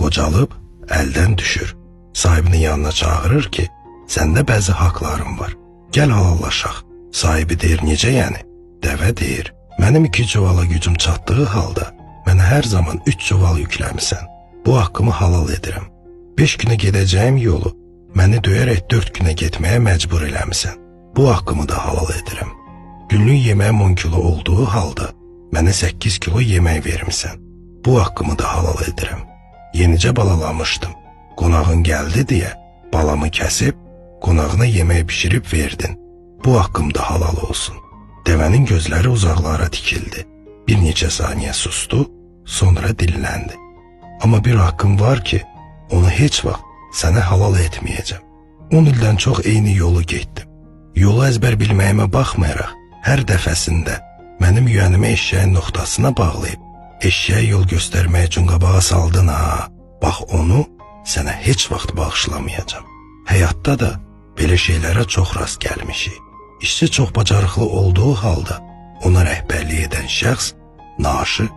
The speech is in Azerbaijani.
qocalıb əldən düşür. Sahibinin yanına çağırır ki, səndə bəzi haqlarım var. Gəl halallaşaq. Sahibi deyir, necə yəni? Dəvə deyir, mənim 2 çuvala gücüm çatdığı halda mənə hər zaman 3 çuval yükləmisən. Bu haqqımı halal edirəm. 5 günə gedəcəyim yolu məni döyərək 4 günə getməyə məcbur eləmisən. Bu haqqımı da halal edirəm. Günlük yeməyim 10 kilo olduğu halda mənə 8 kilo yemək vermisən. Bu haqqımı da halal edirəm. Yenicə balalamışdım. Qonağın gəldi deyə balamı kəsib qonağına yemək pişirib verdin. Bu haqqım da halal olsun. Dəvənin gözləri uzaqlara tikildi. Bir neçə saniyə sustu, sonra dilləndi. Amma bir haqqım var ki, onu heç vaxt sənə halal etməyəcəm. 10 ildən çox eyni yolu getdim. Yolu əzbər bilməyimə baxmayaraq, hər dəfəsində mənim yüyənimi eşşəyin nöqtasına bağlayıb, eşşəyə yol göstərmək üçün qabağa saldın ha. Bax onu sənə heç vaxt bağışlamayacam. Həyatda da belə şeylərə çox rast gəlmişik. İşçi çox bacarıqlı olduğu halda ona rəhbərlik edən şəxs naaşı